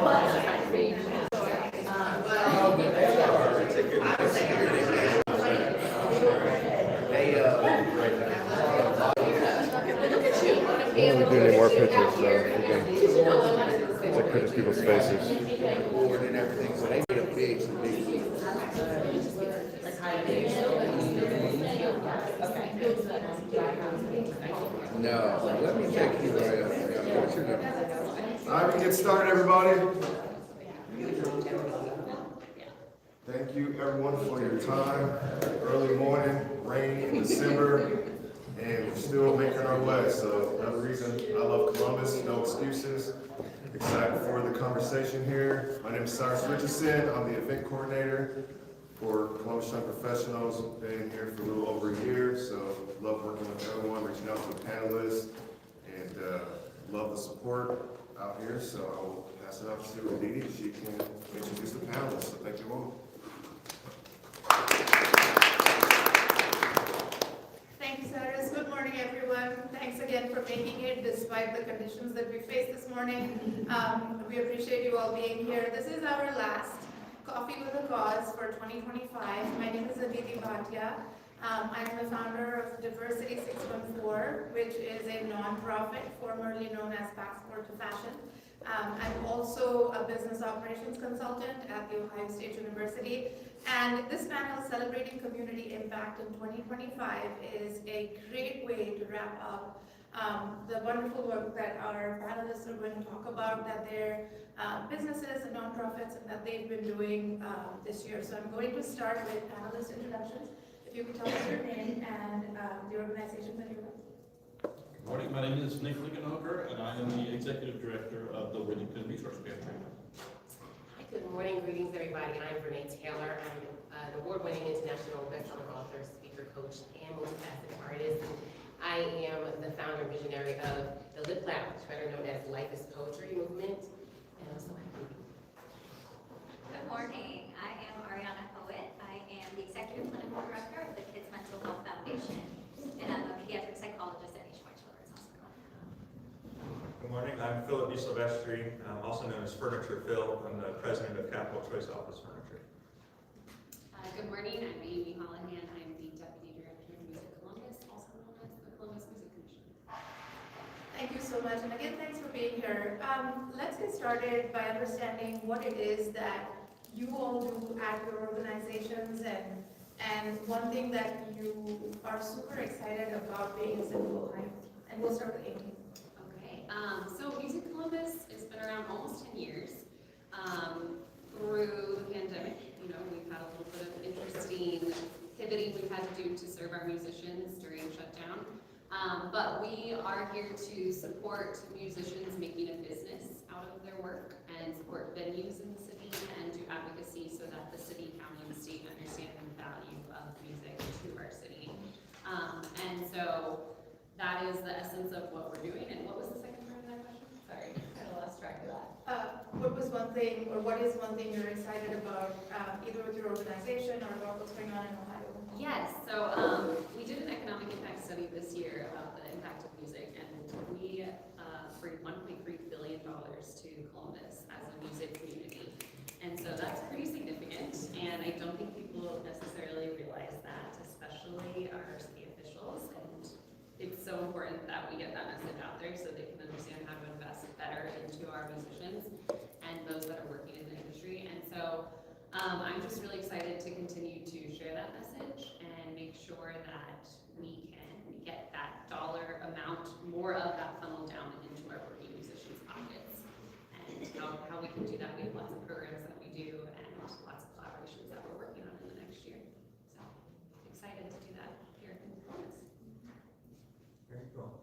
We don't do any more pictures, so we can take pictures of people's faces. And everything, so they need a big. No, let me take you right up there. What's your name? All right, we get started, everybody. Thank you, everyone, for your time. Early morning, rain in December, and we're still making our way. So another reason I love Columbus, no excuses. Excited for the conversation here. My name is Cyrus Richardson. I'm the event coordinator for Columbus Young Professionals. Been here for a little over a year, so love working with everyone, reaching out to the panelists, and love the support out here. So I will pass it off to Aditi. She can introduce the panelists. So thank you all. Thank you, Cyrus. Good morning, everyone. Thanks again for making it despite the conditions that we faced this morning. We appreciate you all being here. This is our last Coffee with a Cause for 2025. My name is Aditi Bhatia. I'm the founder of Diversity 614, which is a nonprofit formerly known as Passport to Fashion. I'm also a business operations consultant at The Ohio State University. And this panel, Celebrating Community Impact in 2025, is a great way to wrap up the wonderful work that our panelists are going to talk about, that their businesses and nonprofits and that they've been doing this year. So I'm going to start with panelist introductions. If you could tell us your name and the organization that you're with. Good morning, my name is Linkenhoker, and I am the Executive Director of the Worthington Resource Pantry. Good morning, greetings everybody. I'm Vernae Taylor. I'm an award-winning international bestselling author, speaker, coach, and multifaceted artist. I am the founder and visionary of the Lip Lounge, better known as Life is Poetry movement, and I'm so happy. Good morning, I am Ariana Hoet. I am the Executive Clinical Director of the Kids Mental Health Foundation, and I'm a pediatric psychologist at Nationwide Children's Hospital. Good morning, I'm Phillip DiSilvestri, also known as Furniture Phil. I'm the president of Capital Choice Office Furniture. Good morning, I'm Amy Holihan. I'm the Deputy Director of Music Columbus, also known as the Columbus Music Commission. Thank you so much, and again, thanks for being here. Let's get started by understanding what it is that you all do at your organizations, and one thing that you are super excited about being is in Holihan. And we'll start with Amy. Okay, so Music Columbus has been around almost 10 years. Through the pandemic, we've had a little bit of interesting pivoting we've had to do to serve our musicians during shutdown. But we are here to support musicians making a business out of their work and support venues in the city and do advocacy so that the city, county, and state understand the value of music to our city. And so that is the essence of what we're doing. And what was the second part of that question? Sorry, I lost track of that. What was one thing, or what is one thing you're excited about, either with your organization or about what's going on in Ohio? Yes, so we did an economic impact study this year about the impact of music, and we bring $1.3 billion to Columbus as a music community. And so that's pretty significant, and I don't think people necessarily realize that, especially our city officials. And it's so important that we get that message out there so they can understand how to invest better into our musicians and those that are working in the industry. And so I'm just really excited to continue to share that message and make sure that we can get that dollar amount, more of that funnel down into our working musicians' pockets. And how we can do that, we have lots of programs that we do and lots of collaborations that we're working on in the next year. So excited to do that here in Columbus. Very cool.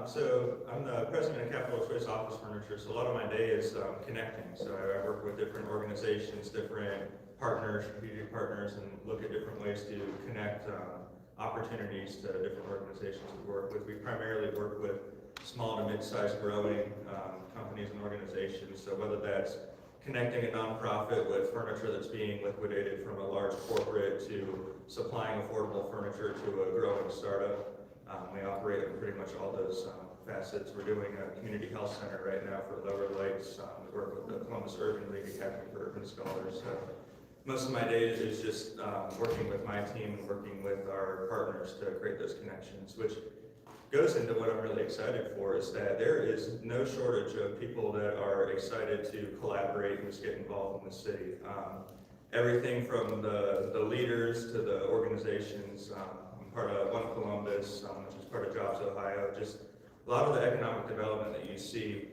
So I'm the president of Capital Choice Office Furniture, so a lot of my day is connecting. So I work with different organizations, different partners, strategic partners, and look at different ways to connect opportunities to different organizations we work with. We primarily work with small to mid-sized growing companies and organizations. So whether that's connecting a nonprofit with furniture that's being liquidated from a large corporate to supplying affordable furniture to a growing startup. We operate in pretty much all those facets. We're doing a community health center right now for Lower Lakes. We work with the Columbus Urban League Academy for Urban Scholars. So most of my days is just working with my team and working with our partners to create those connections, which goes into what I'm really excited for, is that there is no shortage of people that are excited to collaborate and just get involved in the city. Everything from the leaders to the organizations. I'm part of One Columbus, which is part of Jobs Ohio. Just a lot of the economic development that you see,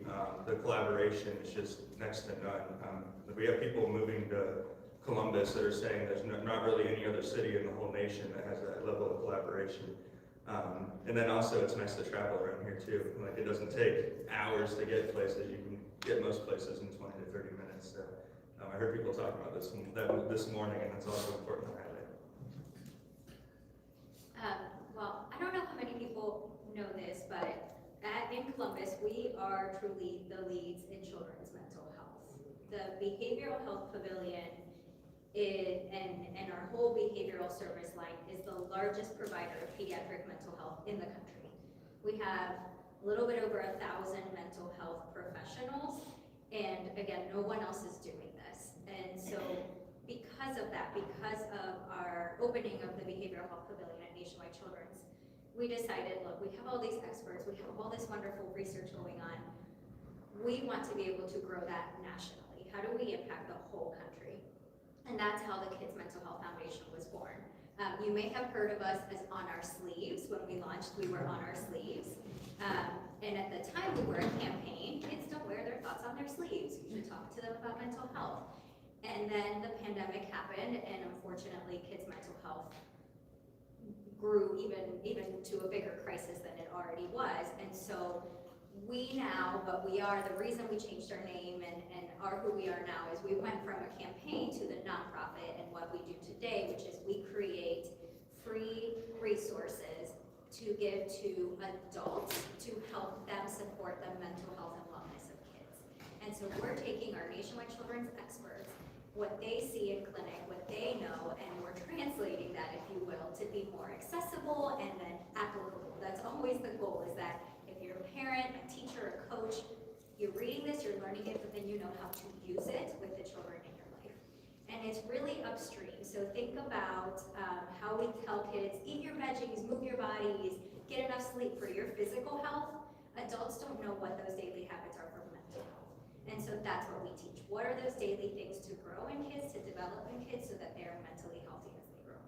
the collaboration is just next to none. We have people moving to Columbus that are saying there's not really any other city in the whole nation that has that level of collaboration. And then also it's nice to travel around here too. Like, it doesn't take hours to get places. You can get most places in 20 to 30 minutes. So I heard people talking about this morning, and that's also important to highlight. Well, I don't know how many people know this, but in Columbus, we are truly the leads in children's mental health. The Behavioral Health Pavilion and our whole behavioral service line is the largest provider of pediatric mental health in the country. We have a little bit over 1,000 mental health professionals, and again, no one else is doing this. And so because of that, because of our opening of the Behavioral Health Pavilion at Nationwide Children's, we decided, look, we have all these experts, we have all this wonderful research going on. We want to be able to grow that nationally. How do we impact the whole country? And that's how the Kids Mental Health Foundation was born. You may have heard of us as On Our Sleeves. When we launched, we were on our sleeves. And at the time we were a campaign, kids don't wear their thoughts on their sleeves. You should talk to them about mental health. And then the pandemic happened, and unfortunately kids' mental health grew even to a bigger crisis than it already was. And so we are, the reason we changed our name and are who we are now is we went from a campaign to the nonprofit and what we do today, which is we create free resources to give to adults to help them support the mental health and wellness of kids. And so we're taking our Nationwide Children's experts, what they see in clinic, what they know, and we're translating that, if you will, to be more accessible and then applicable. That's always the goal, is that if you're a parent, a teacher, a coach, you're reading this, you're learning it, but then you know how to use it with the children in your life. And it's really upstream. So think about how we tell kids, eat your veggies, move your bodies, get enough sleep for your physical health. Adults don't know what those daily habits are for mental health. And so that's what we teach. What are those daily things to grow in kids, to develop in kids, so that they are mentally healthy as they grow?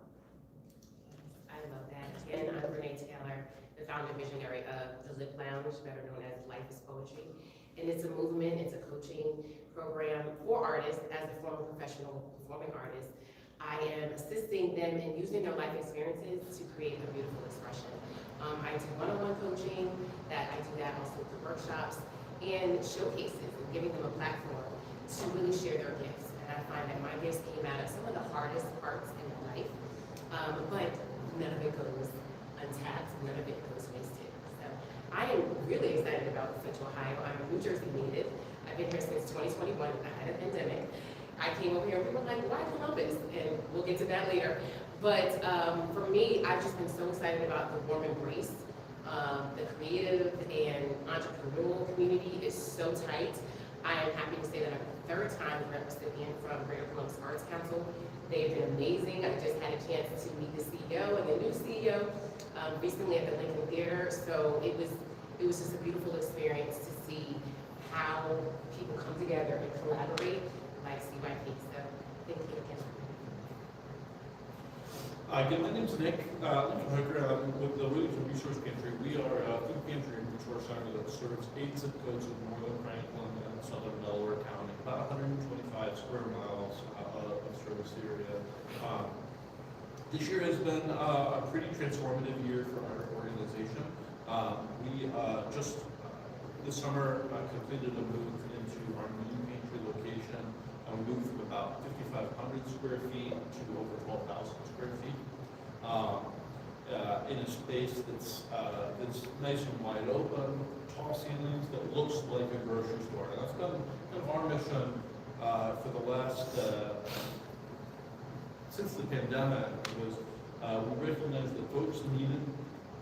I love that. Again, I'm Vernae Taylor, the founder and visionary of the Lip Lounge, better known as Life is Poetry. And it's a movement, it's a coaching program for artists. As a former professional performing artist, I am assisting them in using their life experiences to create a beautiful expression. I do one-on-one coaching, I do that also through workshops and showcases, and giving them a platform to really share their gifts. And I find that my gifts came out of some of the hardest parts in my life, but none of it goes untapped, none of it goes wasted. So I am really excited about Central Ohio. I'm a New Jersey native. I've been here since 2021, ahead of the pandemic. I came over here and people were like, why Columbus? And we'll get to that later. But for me, I've just been so excited about the warm embrace. The creative and entrepreneurial community is so tight. I am happy to say that I'm the third time grant recipient from Greater Columbus Arts Council. They've been amazing. I just had a chance to meet the CEO and the new CEO recently at the Lincoln Theater. So it was just a beautiful experience to see how people come together and collaborate like CYP. So thank you again. Again, my name's Nick Linkenhoker. I'm with the Worthington Resource Pantry. We are a food pantry and resource center that serves 8 zip codes in northern Franklin and southern Delaware County, about 125 square miles of service area. This year has been a pretty transformative year for our organization. We just this summer completed a move into our new pantry location. We moved from about 5,500 square feet to over 12,000 square feet in a space that's nice and wide open, tall ceilings, that looks like a grocery store. And that's been kind of our mission for the last, since the pandemic, was we recognized that folks needed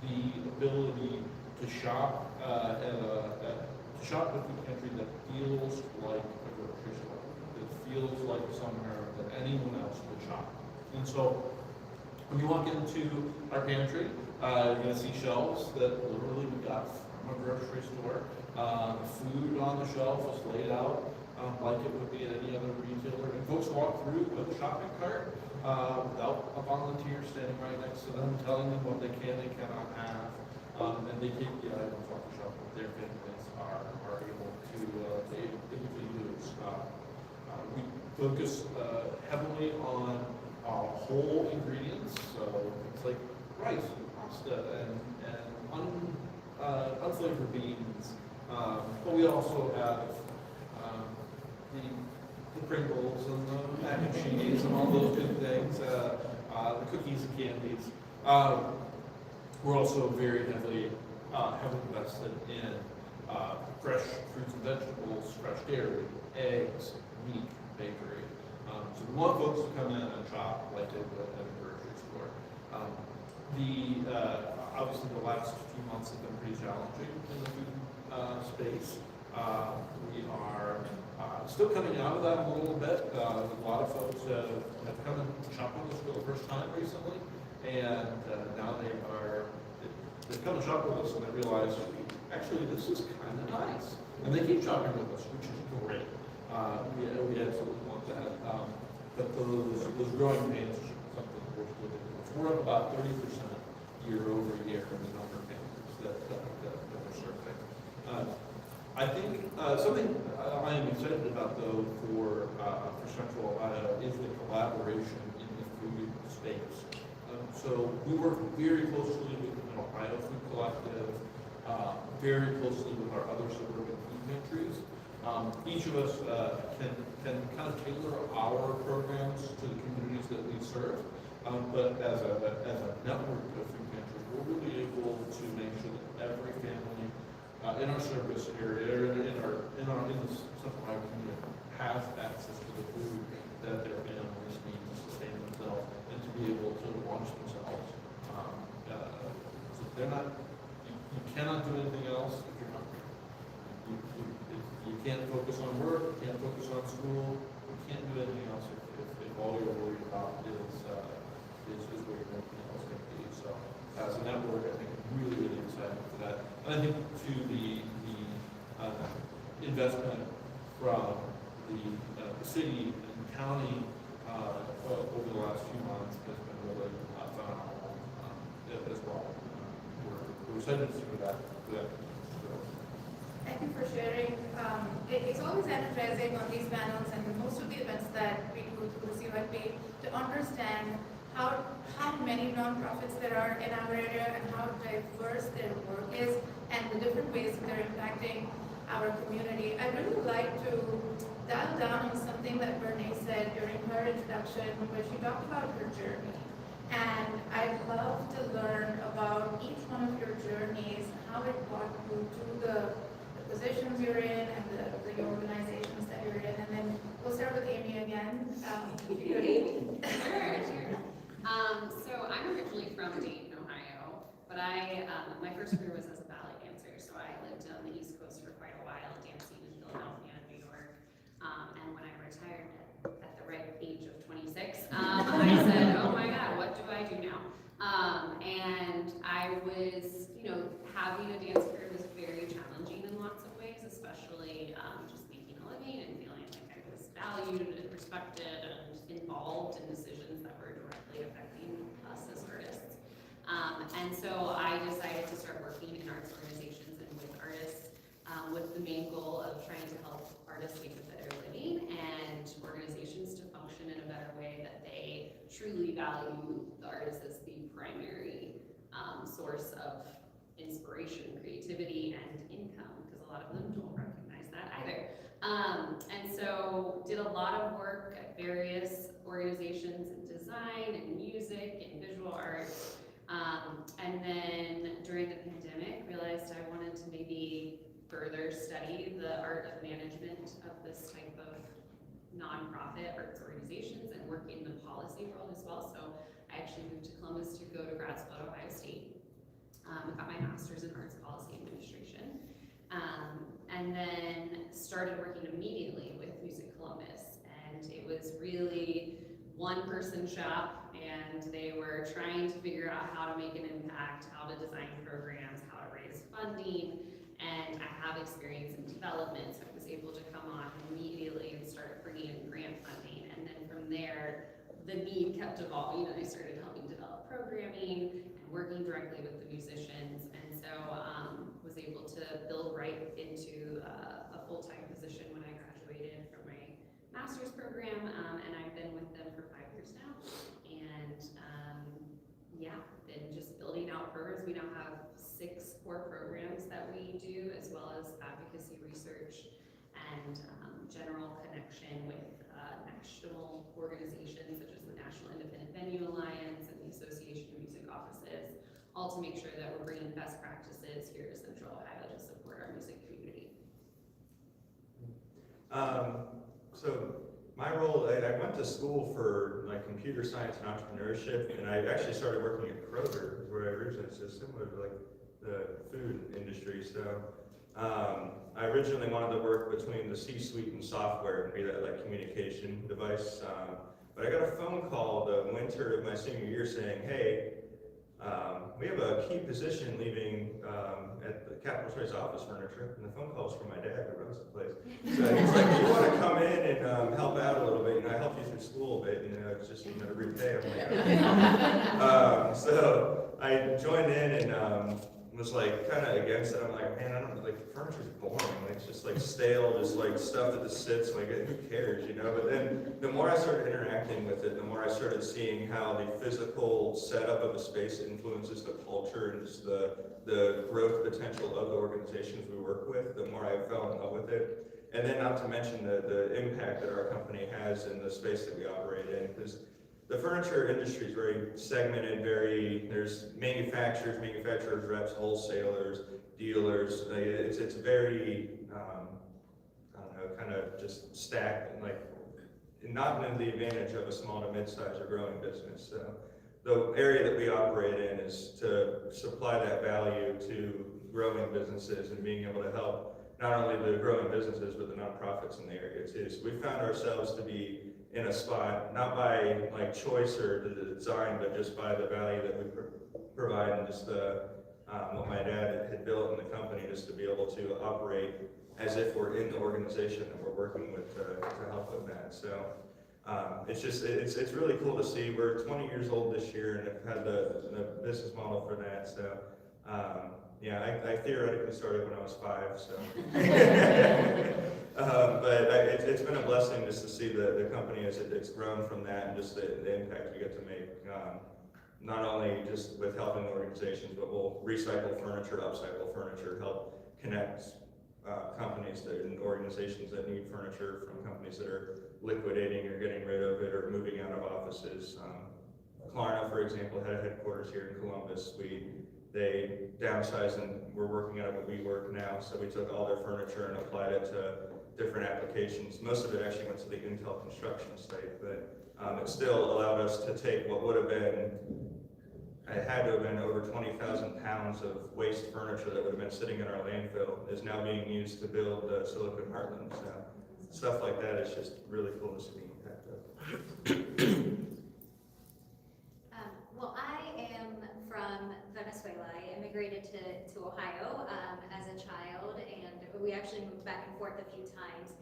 the ability to shop to shop at a food pantry that feels like a grocery store, that feels like somewhere that anyone else would shop. And so when you walk into our pantry, you're gonna see shelves that literally we got from a grocery store. Food on the shelf is laid out like it would be at any other retailer. And folks walk through with a shopping cart without a volunteer standing right next to them, telling them what they can and cannot have. And they take the items off the shelf that their families are able to use. We focus heavily on whole ingredients, so things like rice and pasta and unflavored beans. But we also have the Pringles and the mac and cheese and all those good things, the cookies and candies. We're also very heavily invested in fresh fruits and vegetables, fresh dairy, eggs, meat, bakery. So we want folks to come in and shop like they would at a grocery store. Obviously the last few months have been pretty challenging in the food space. We are still coming out of that a little bit. A lot of folks have come and shopped with us for the first time recently, and now they've come and shopped with us and they realize, actually this is kind of nice. And they keep shopping with us, which is great. We absolutely want that. But those growing pains are something we're living with. We're up about 30% year over year in the number of families that we're serving. I think something I am excited about though for Central Ohio is the collaboration in the food space. So we work very closely with the Ohio Food Collective, very closely with our other suburban food pantries. Each of us can kind of tailor our programs to the communities that we serve, but as a network of food pantries, we're really able to make sure that every family in our service area, in the Central Ohio community, has access to the food that their families need to sustain themselves and to be able to launch themselves. So they're not. You cannot do anything else if you're hungry. You can't focus on work, you can't focus on school, you can't do anything else if all you're worried about is where your meals can be. So as a network, I think I'm really excited for that. And I think to the investment from the city and county over the last few months has been really phenomenal as well. We're excited to see that. Thank you for sharing. It's always energizing on these panels and most of the events that we do through the CYP to understand how many nonprofits there are in our area and how diverse their work is and the different ways that they're impacting our community. I'd really like to dial down on something that Vernae said during her introduction where she talked about her journey. And I'd love to learn about each one of your journeys, how it got you to the positions you're in and the organizations that you're in. And then we'll start with Amy again. Amy. Sure. So I'm originally from Dayton, Ohio, but my first career was as a ballet dancer. So I lived on the East Coast for quite a while, dancing in Philadelphia and New York. And when I retired at the right age of 26, I said, oh my God, what do I do now? And I was, having a dance career was very challenging in lots of ways, especially just making a living and feeling like I was valued and respected and involved in decisions that were directly affecting us as artists. And so I decided to start working in arts organizations and with artists with the main goal of trying to help artists make a better living and organizations to function in a better way that they truly value the artist as the primary source of inspiration, creativity, and income, because a lot of them don't recognize that either. And so did a lot of work at various organizations in design and music and visual arts. And then during the pandemic, realized I wanted to maybe further study the art of management of this type of nonprofit arts organizations and work in the policy world as well. So I actually moved to Columbus to go to grad school at Ohio State. Got my master's in arts policy And then started working immediately with Music Columbus. And it was really one-person shop, and they were trying to figure out how to make an impact, how to design programs, how to raise funding. And I have experience in development, so I was able to come on immediately and start bringing in grant funding. And then from there, the need kept evolving, and I started helping develop programming and working directly with the musicians. And so was able to build right into a full-time position when I graduated from my master's program, and I've been with them for 5 years now. And yeah, been just building out programs. We now have 6 core programs that we do, as well as advocacy research and general connection with national organizations such as the National Independent Venue Alliance and the Association of Music Offices, all to make sure that we're bringing best practices here to Central Ohio to support our music community. So my role, I went to school for like computer science and entrepreneurship, and I actually started working at Kroger, where I originally, so similar to like the food industry. So I originally wanted to work between the C-suite and software and be that like communication device. But I got a phone call the winter of my senior year saying, hey, we have a key position leaving at the Capital Choice Office Furniture, and the phone call was from my dad who runs the place. So he's like, do you want to come in and help out a little bit? You know, I helped you through school a bit, you know, it's just, you know, to repay. I'm like, so I joined in and was like kind of against it. I'm like, man, I don't like furniture's boring. Like, it's just like stale, just like stuff that just sits. Like, who cares, you know? But then the more I started interacting with it, the more I started seeing how the physical setup of a space influences the culture and just the growth potential of the organizations we work with. The more I fell in love with it, and then not to mention the impact that our company has in the space that we operate in, because the furniture industry is very segmented, there's manufacturers, reps, wholesalers, dealers. It's very, I don't know, kind of just stacked and like not in the advantage of a small to mid-sized or growing business. So the area that we operate in is to supply that value to growing businesses and being able to help not only the growing businesses, but the nonprofits in the area too. So we found ourselves to be in a spot, not by like choice or the design, but just by the value that we provide and just what my dad had built in the company, just to be able to operate as if we're in the organization that we're working with to help with that. So it's just, it's really cool to see. We're 20 years old this year and have had the business model for that. So yeah, I theoretically started when I was 5, so. But it's been a blessing just to see the company as it's grown from that and just the impact we get to make. Not only just with helping organizations, but we'll recycle furniture, upcycle furniture, help connect companies and organizations that need furniture from companies that are liquidating or getting rid of it or moving out of offices. Klarna, for example, had a headquarters here in Columbus. They downsized and we're working out of what we work now. So we took all their furniture and applied it to different applications. Most of it actually went to the Intel construction site, but it still allowed us to take what would have been, it had to have been over 20,000 pounds of waste furniture that would have been sitting in our landfill is now being used to build Silicon Heartland. So stuff like that is just really cool to see the impact of. Well, I am from Venezuela. I immigrated to Ohio as a child, and we actually moved back and forth a few times.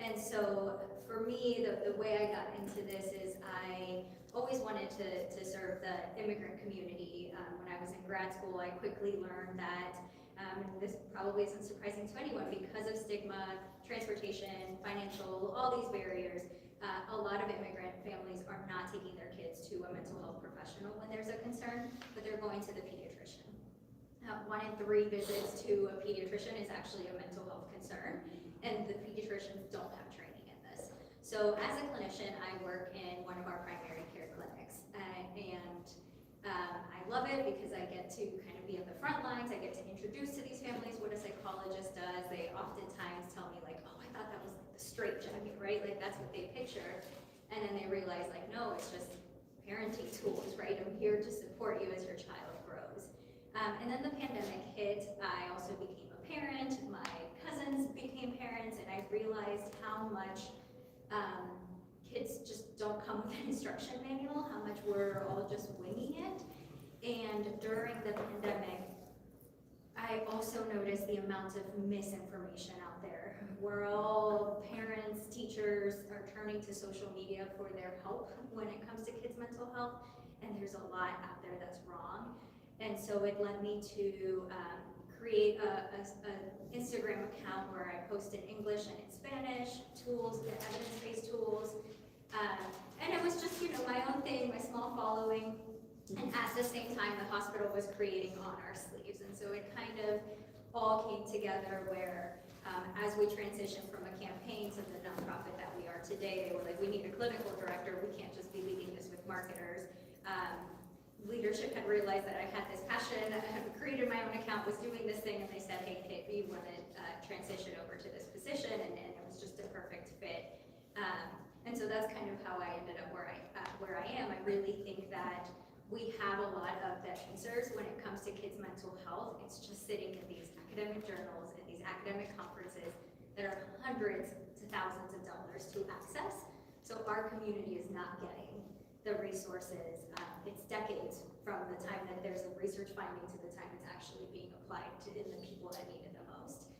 And so for me, the way I got into this is I always wanted to serve the immigrant community. When I was in grad school, I quickly learned that, this probably isn't surprising to anyone, because of stigma, transportation, financial, all these barriers, a lot of immigrant families are not taking their kids to a mental health professional when there's a concern, but they're going to the pediatrician. 1 in 3 visits to a pediatrician is actually a mental health concern, and the pediatricians don't have training in this. So as a clinician, I work in one of our primary care clinics, and I love it because I get to kind of be at the front lines. I get to introduce to these families what a psychologist does. They oftentimes tell me like, oh, I thought that was like the straitjacket, right? Like that's what they picture. And then they realize like, no, it's just parenting tools, right? I'm here to support you as your child grows. And then the pandemic hit. I also became a parent, my cousins became parents, and I realized how much kids just don't come with an instruction manual, how much we're all just winging it. And during the pandemic, I also noticed the amount of misinformation out there. We're all parents, teachers are turning to social media for their help when it comes to kids' mental health, and there's a lot out there that's wrong. And so it led me to create a Instagram account where I post in English and in Spanish, tools, the evidence-based tools. And it was just, my own thing, my small following. And at the same time, the hospital was creating on our sleeves. And so it kind of all came together where as we transitioned from a campaign to the nonprofit that we are today, they were like, we need a clinical director. We can't just be leading this with marketers. Leadership had realized that I had this passion. I had created my own account, was doing this thing, and they said, hey, Kate, you want to transition over to this position? And it was just a perfect fit. And so that's kind of how I ended up where I am. I really think that we have a lot of the answers when it comes to kids' mental health. It's just sitting in these academic journals and these academic conferences that are hundreds to thousands of dollars to access. So our community is not getting the resources. It's decades from the time that there's a research finding to the time it's actually being applied to in the people that need it the most.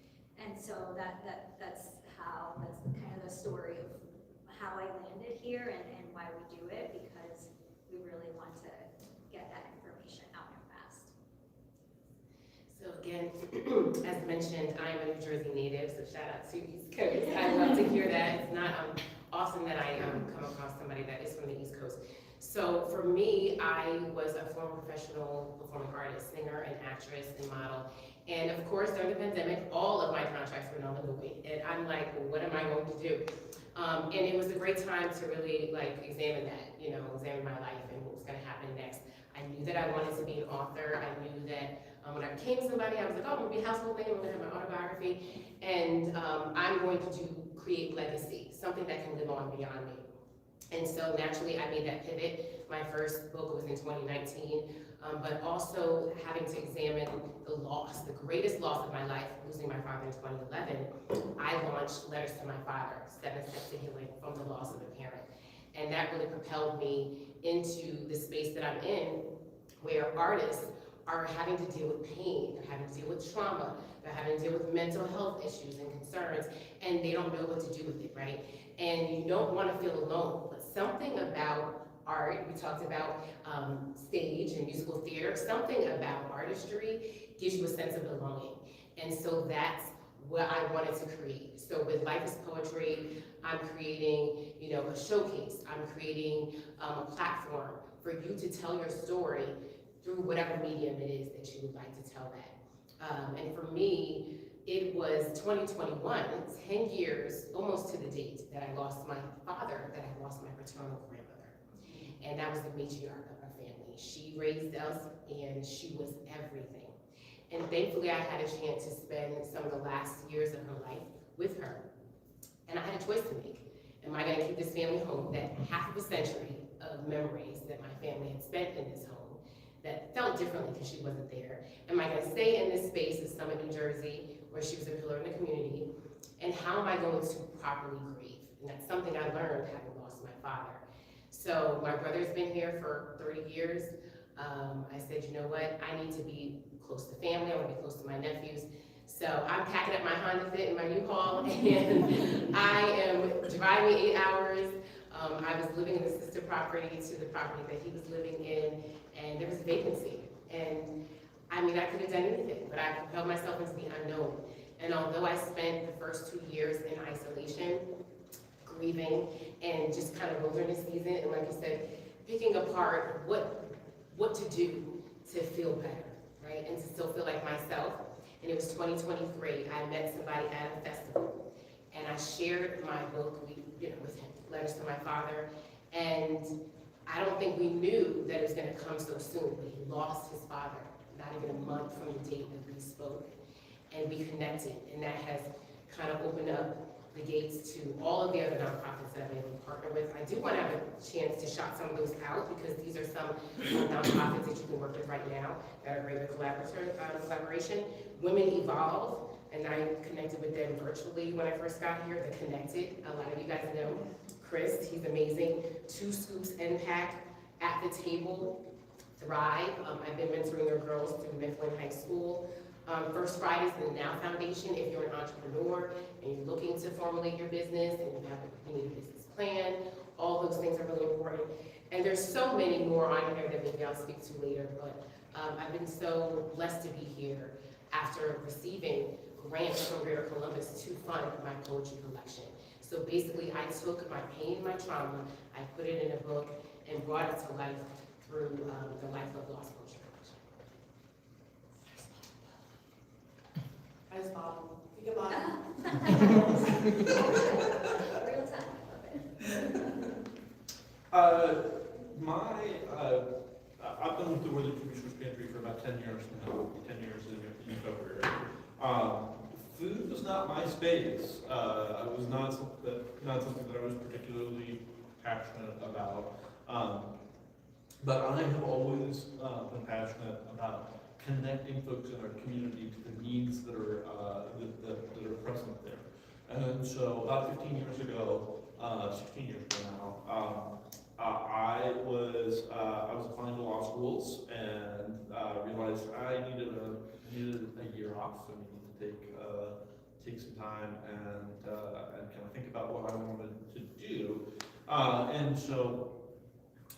And so that's kind of the story of how I landed here and why we do it, because we really want to get that information out and fast. So again, as mentioned, I'm a New Jersey native, so shout out to East Coast. I love to hear that. It's not awesome that I come across somebody that is from the East Coast. So for me, I was a former professional performing artist, singer and actress and model. And of course, during the pandemic, all of my contracts were null and void. And I'm like, well, what am I going to do? And it was a great time to really examine that, examine my life and what was going to happen next. I knew that I wanted to be an author. I knew that when I became somebody, I was like, oh, I'm going to be a household name, I'm going to have my autobiography. And I'm going to create legacy, something that can live on beyond me. And so naturally, I made that pivot. My first book was in 2019, but also having to examine the loss, the greatest loss of my life, losing my father in 2011, I launched Letters to My Father, 7 Steps to Healing from the Loss of a Parent. And that really propelled me into the space that I'm in, where artists are having to deal with pain, they're having to deal with trauma, they're having to deal with mental health issues and concerns, and they don't know what to do with it, right? And you don't want to feel alone, but something about art, we talked about stage and musical theater, something about artistry gives you a sense of belonging. And so that's what I wanted to create. So with Life is Poetry, I'm creating, a showcase. I'm creating a platform for you to tell your story through whatever medium it is that you would like to tell that. And for me, it was 2021, 10 years, almost to the date, that I lost my father, that I lost my paternal grandmother. And that was the matriarch of our family. She raised us, and she was everything. And thankfully, I had a chance to spend some of the last years of her life with her. And I had a choice to make. Am I gonna keep this family home, that half of a century of memories that my family had spent in this home, that felt differently because she wasn't there? Am I gonna stay in this space in Summit, New Jersey, where she was a pillar in the community? And how am I going to properly grieve? And that's something I learned having lost my father. So my brother's been here for 30 years. I said, you know what? I need to be close to family. I want to be close to my nephews. So I'm packing up my Honda Fit and my U-Haul, and I am driving 8 hours. I was living in the sister property to the property that he was living in, and there was a vacancy. And I mean, I could have done anything, but I propelled myself into the unknown. And although I spent the first 2 years in isolation, grieving, and just kind of wilderness season, and like you said, picking apart what to do to feel better, right? And to still feel like myself. And it was 2023, I met somebody at a festival, and I shared my book with him, Letters to My Father, and I don't think we knew that it was gonna come so soon, but he lost his father, not even a month from the date that we spoke, and we connected, and that has kind of opened up the gates to all of the other nonprofits that I've been able to partner with. I do want to have a chance to shout some of those out, because these are some nonprofits that you can work with right now that are great with collaboration. Women Evolve, and I connected with them virtually when I first got here. The Connected, a lot of you guys know Chris, he's amazing. 2 Scoops Impact, At the Table, Thrive. I've been mentoring their girls through Mifflin High School. First Fridays and the Now Foundation, if you're an entrepreneur and you're looking to formulate your business and you need a business plan, all those things are really important. And there's so many more on here that maybe I'll speak to later, but I've been so blessed to be here after receiving grants from Greater Columbus to fund my poetry collection. So basically, I took my pain, my trauma, I put it in a book and brought it to life through the Life of Lost Poetry Collection. I just bottom. You can bottom. Real time, I love it. I've been with the Worthington Resource Pantry for about 10 years now, 10 years in February. Food was not my space. It was not something that I was particularly passionate about. But I have always been passionate about connecting folks in our community to the needs that are present there. And so about 15 years ago, 16 years ago now, I was applying to law schools and realized I needed a year off. I needed to take some time and kind of think about what I wanted to do. And so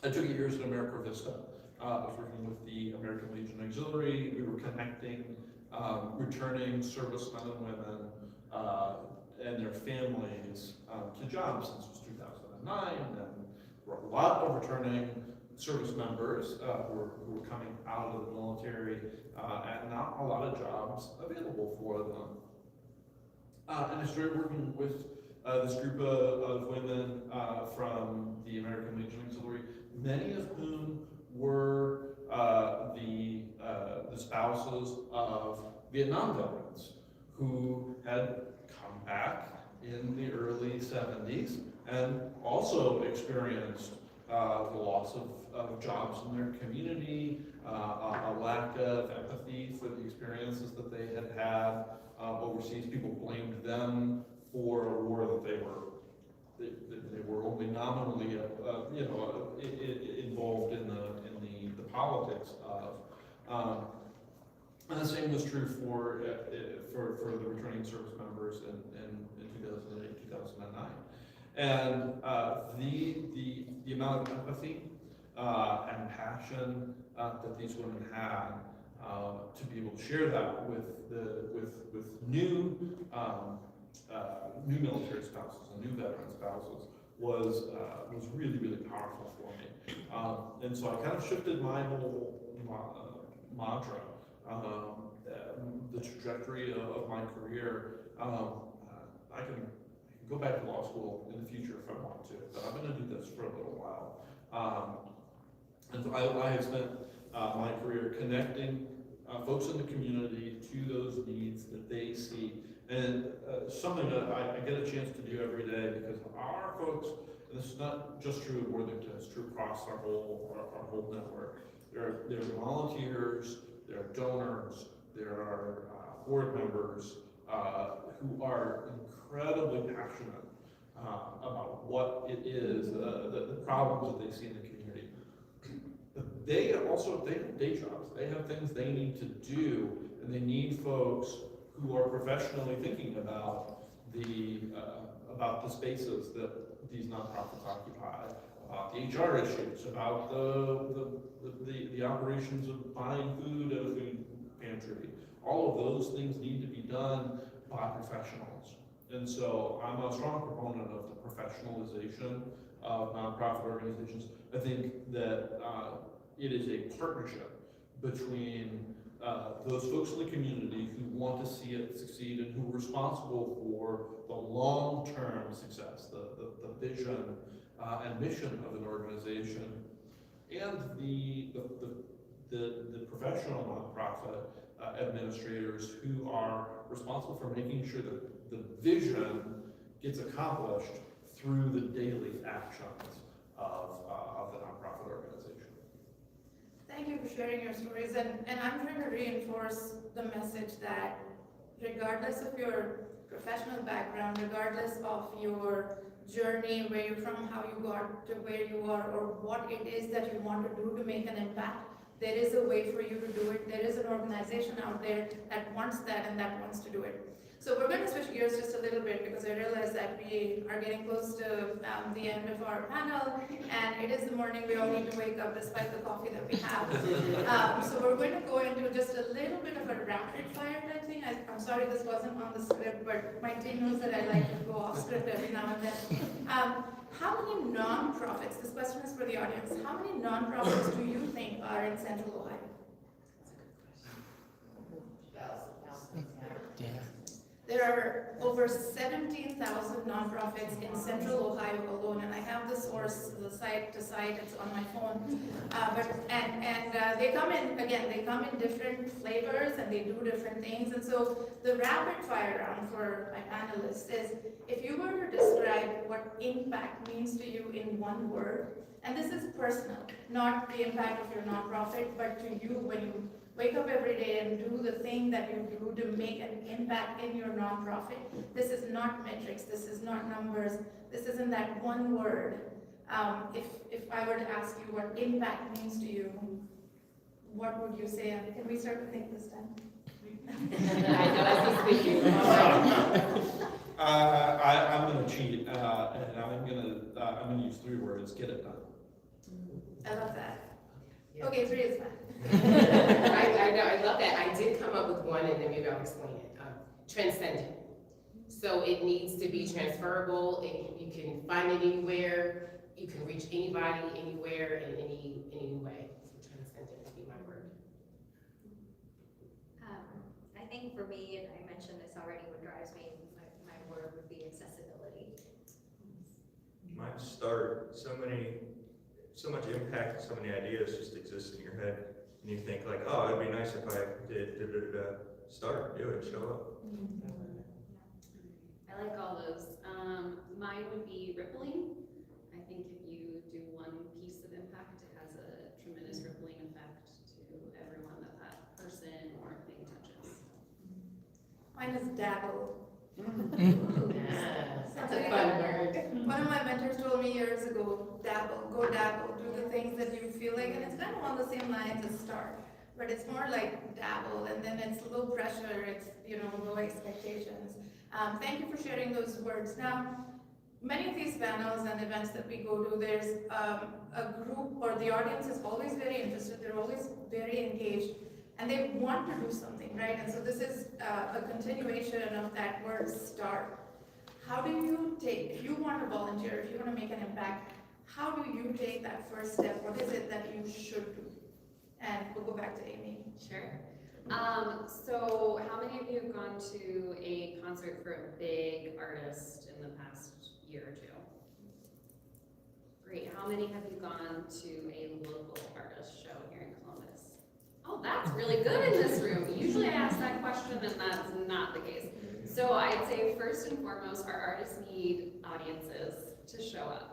I took 8 years at America Vista. I was working with the American Legion Auxiliary. We were connecting returning servicemen and women and their families to jobs since it was 2009, and a lot of returning service members who were coming out of the military and not a lot of jobs available for them. And I started working with this group of women from the American Legion Auxiliary, many of whom were the spouses of Vietnam veterans who had come back in the early 70s and also experienced the loss of jobs in their community, a lack of empathy for the experiences that they had had overseas. People blamed them for a war that they were only nominally involved in the politics of. And the same was true for the returning service members in 2008, 2009. And the amount of empathy and passion that these women had to be able to share that with new military spouses and new veteran spouses was really, really powerful for me. And so I kind of shifted my whole mantra, the trajectory of my career. I can go back to law school in the future if I want to, but I'm going to do this for a little while. And so I have spent my career connecting folks in the community to those needs that they see, and something that I get a chance to do every day, because our folks, and this is not just true at Worthington, it's true across our whole network. There are volunteers, there are donors, there are board members who are incredibly passionate about what it is, the problems that they see in the community. But they have day jobs. They have things they need to do, and they need folks who are professionally thinking about the spaces that these nonprofits occupy, about the HR issues, about the operations of buying food at a food pantry. All of those things need to be done by professionals. And so I'm a strong proponent of the professionalization of nonprofit organizations. I think that it is a partnership between those folks in the community who want to see it succeed and who are responsible for the long-term success, the vision and mission of an organization, and the professional nonprofit administrators who are responsible for making sure that the vision gets accomplished through the daily actions of the nonprofit organization. Thank you for sharing your stories, and I'm trying to reinforce the message that regardless of your professional background, regardless of your journey, where you're from, how you got to where you are, or what it is that you want to do to make an impact, there is a way for you to do it. There is an organization out there that wants that and that wants to do it. So we're going to switch gears just a little bit because I realize that we are getting close to the end of our panel, and it is the morning. We all need to wake up despite the coffee that we have. So we're going to go into just a little bit of a rapid fire type thing. I'm sorry this wasn't on the script, but my team knows that I like to go off script every now and then. How many nonprofits, this question is for the audience, how many nonprofits do you think are in Central Ohio? There are over 17,000 nonprofits in Central Ohio alone, and I have the source, the site to site, it's on my phone. They come in, again, they come in different flavors and they do different things. And so the rapid fire round for my panelists is, if you were to describe what impact means to you in one word, and this is personal, not the impact of your nonprofit, but to you when you wake up every day and do the thing that you do to make an impact in your nonprofit. This is not metrics, this is not numbers, this isn't that one word. If I were to ask you what impact means to you, what would you say? And can we start with Nick this time? I know as he's speaking. I'm gonna cheat, and I'm gonna use 3 words, get it done. I love that. Okay, 3 is fine. I know, I love that. I did come up with one, and then maybe I'll explain it. Transcendent. So it needs to be transferable. You can find it anywhere. You can reach anybody, anywhere, in any way. So transcendent would be my word. I think for me, and I mentioned this already, what drives me, my word would be accessibility. Mine start, so much impact, so many ideas just exist in your head. And you think like, oh, it'd be nice if I did start, do it, show up. I like all those. Mine would be rippling. I think if you do one piece of impact, it has a tremendous rippling effect to everyone that person or thing touches. Mine is dabble. That's a fun word. One of my mentors told me years ago, dabble, go dabble, do the things that you feel like, and it's kind of on the same lines as start, but it's more like dabble, and then it's low pressure, it's, low expectations. Thank you for sharing those words. Now, many of these panels and events that we go to, there's a group, or the audience is always very interested, they're always very engaged, and they want to do something, right? And so this is a continuation of that word start. How do you take, if you want to volunteer, if you want to make an impact, how do you take that first step? What is it that you should do? And we'll go back to Amy. Sure. So how many of you have gone to a concert for a big artist in the past year or 2? Great. How many have you gone to a local artist show here in Columbus? Oh, that's really good in this room. Usually I ask that question and that's not the case. So I'd say first and foremost, our artists need audiences to show up.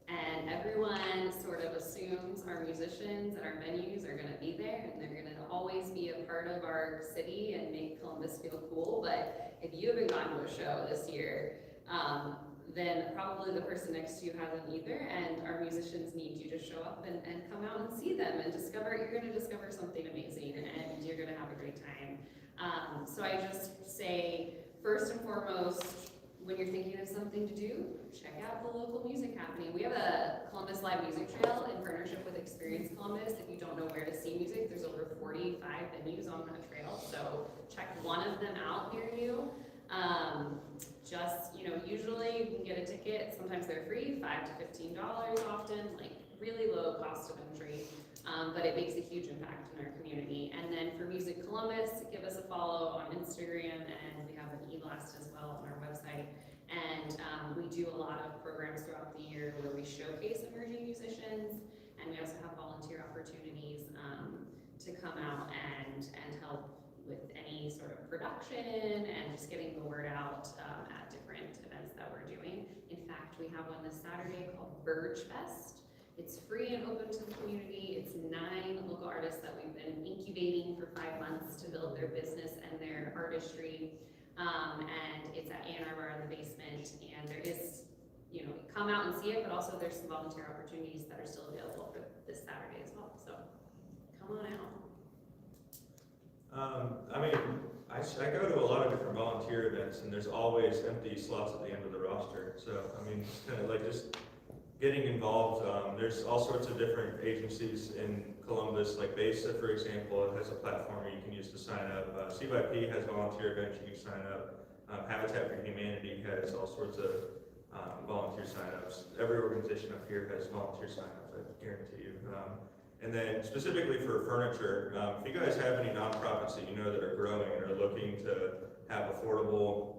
And everyone sort of assumes our musicians and our venues are gonna be there and they're gonna always be a part of our city and make Columbus feel cool. But if you haven't gone to a show this year, then probably the person next to you hasn't either, and our musicians need you to show up and come out and see them and you're gonna discover something amazing and you're gonna have a great time. So I just say, first and foremost, when you're thinking of something to do, check out the local music happening. We have a Columbus Live Music Trail in partnership with Experience Columbus. If you don't know where to see music, there's over 45 venues on that trail, so check one of them out near you. Usually you can get a ticket, sometimes they're free, $5 to $15 often, like really low cost of entry, but it makes a huge impact in our community. And then for Music Columbus, give us a follow on Instagram, and we have an e-blast as well on our website. And we do a lot of programs throughout the year where we showcase emerging musicians, and we also have volunteer opportunities to come out and help with any sort of production and just getting the word out at different events that we're doing. In fact, we have one this Saturday called Verge Fest. It's free and open to the community. It's 9 local artists that we've been incubating for 5 months to build their business and their artistry. And it's at Ann Arbor in the basement, and there is, you know, come out and see it, but also there's some volunteer opportunities that are still available for this Saturday as well, so come on out. I mean, I go to a lot of different volunteer events, and there's always empty slots at the end of the roster. So, I mean, it's kind of like just getting involved. There's all sorts of different agencies in Columbus, like BESA, for example, it has a platform you can use to sign up. CYP has volunteer events you can sign up. Habitat for Humanity has all sorts of volunteer signups. Every organization up here has volunteer signups, I guarantee you. And then specifically for furniture, if you guys have any nonprofits that you know that are growing and are looking to have affordable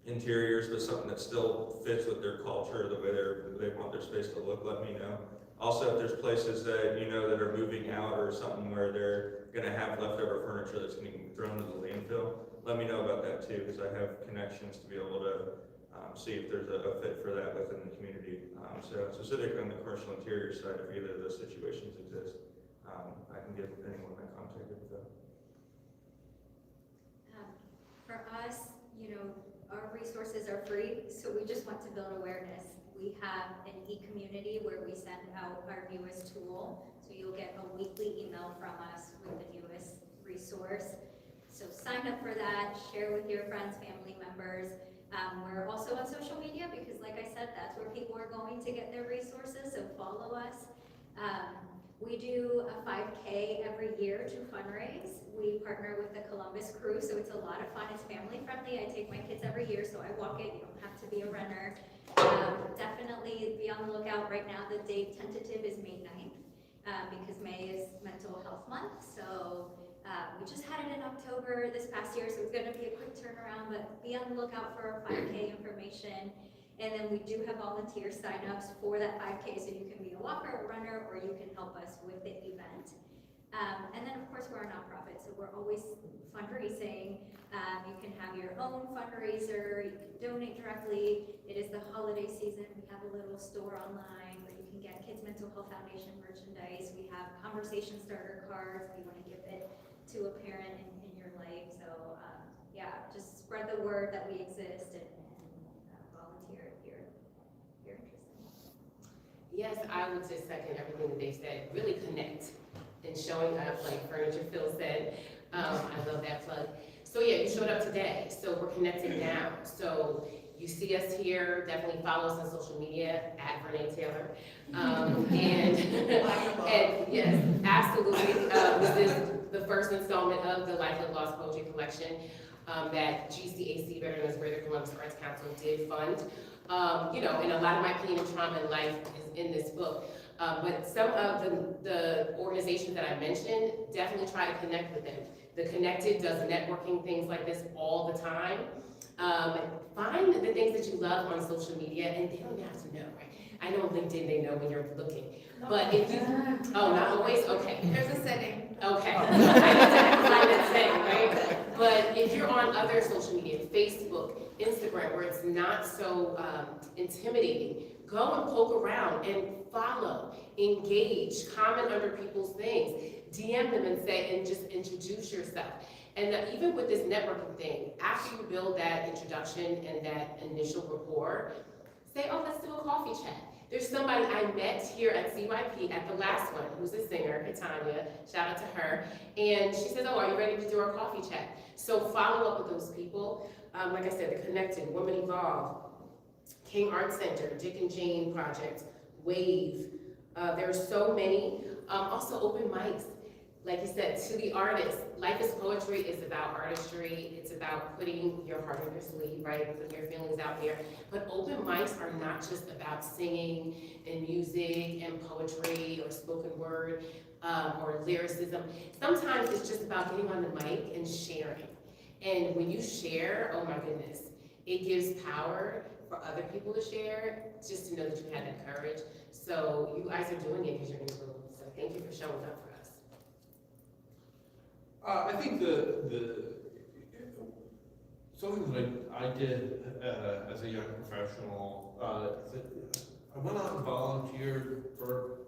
interiors, but something that still fits with their culture, the way they want their space to look, let me know. Also, if there's places that you know that are moving out or something where they're going to have leftover furniture that's going to be thrown to the landfill, let me know about that too, because I have connections to be able to see if there's a fit for that within the community. So specifically on the commercial interior side, if either of those situations exist, I can give anyone my contact info. For us, you know, our resources are free, so we just want to build awareness. We have an e-community where we send out our newest tool, so you'll get a weekly email from us with the newest resource. So sign up for that, share with your friends, family members. We're also on social media because, like I said, that's where people are going to get their resources, so follow us. We do a 5K every year to fundraise. We partner with the Columbus Crew, so it's a lot of fun. It's family friendly. I take my kids every year, so I walk it. You don't have to be a runner. Definitely be on the lookout. Right now, the date tentative is May 9th because May is Mental Health Month. So we just had it in October this past year, so it's going to be a quick turnaround, but be on the lookout for our 5K information. And then we do have volunteer signups for that 5K, so you can be a walker, a runner, or you can help us with the event. And then, of course, we're a nonprofit, so we're always fundraising. You can have your own fundraiser, you can donate directly. It is the holiday season. We have a little store online where you can get Kids Mental Health Foundation merchandise. We have conversation starter cards if you want to give it to a parent in your life. So, yeah, just spread the word that we exist and volunteer if you're interested. Yes, I would just second everything that they said. Really connect and showing up, like Furniture Phil said. I love that plug. So yeah, you showed up today, so we're connecting now. So you see us here, definitely follow us on social media at Vernae Taylor. And yes, absolutely. This is the first installment of the Life of Lost Poetry Collection that GCAC, Veterans Greater Columbus Arts Council, did fund. You know, and a lot of my pain and trauma in life is in this book. But some of the organizations that I mentioned, definitely try to connect with them. The Connected does networking things like this all the time. Find the things that you love on social media, and they don't have to know, right? I know LinkedIn, they know when you're looking. But if you, oh, not always? Okay. There's a setting. Okay. I need to find that setting, right? But if you're on other social media, Facebook, Instagram, where it's not so intimidating, go and poke around and follow, engage, comment under people's things, DM them and say, and just introduce yourself. And even with this networking thing, after you build that introduction and that initial rapport, say, oh, let's do a coffee chat. There's somebody I met here at CYP at the last one, who's a singer, Tanya, shout out to her. And she says, oh, are you ready to do our coffee chat? So follow up with those people. Like I said, the Connected, Women Evolve, King Arts Center, Dick and Jane Project, Wave. There are so many. Also open mics. Like you said, to the artists, Life is Poetry is about artistry. It's about putting your heart on your sleeve, right? Putting your feelings out there. But open mics are not just about singing and music and poetry or spoken word or lyricism. Sometimes it's just about getting on the mic and sharing. And when you share, oh my goodness, it gives power for other people to share, just to know that you had that courage. So you guys are doing it because you're in the room. So thank you for showing up for us. I think something that I did as a young professional, I went out and volunteered for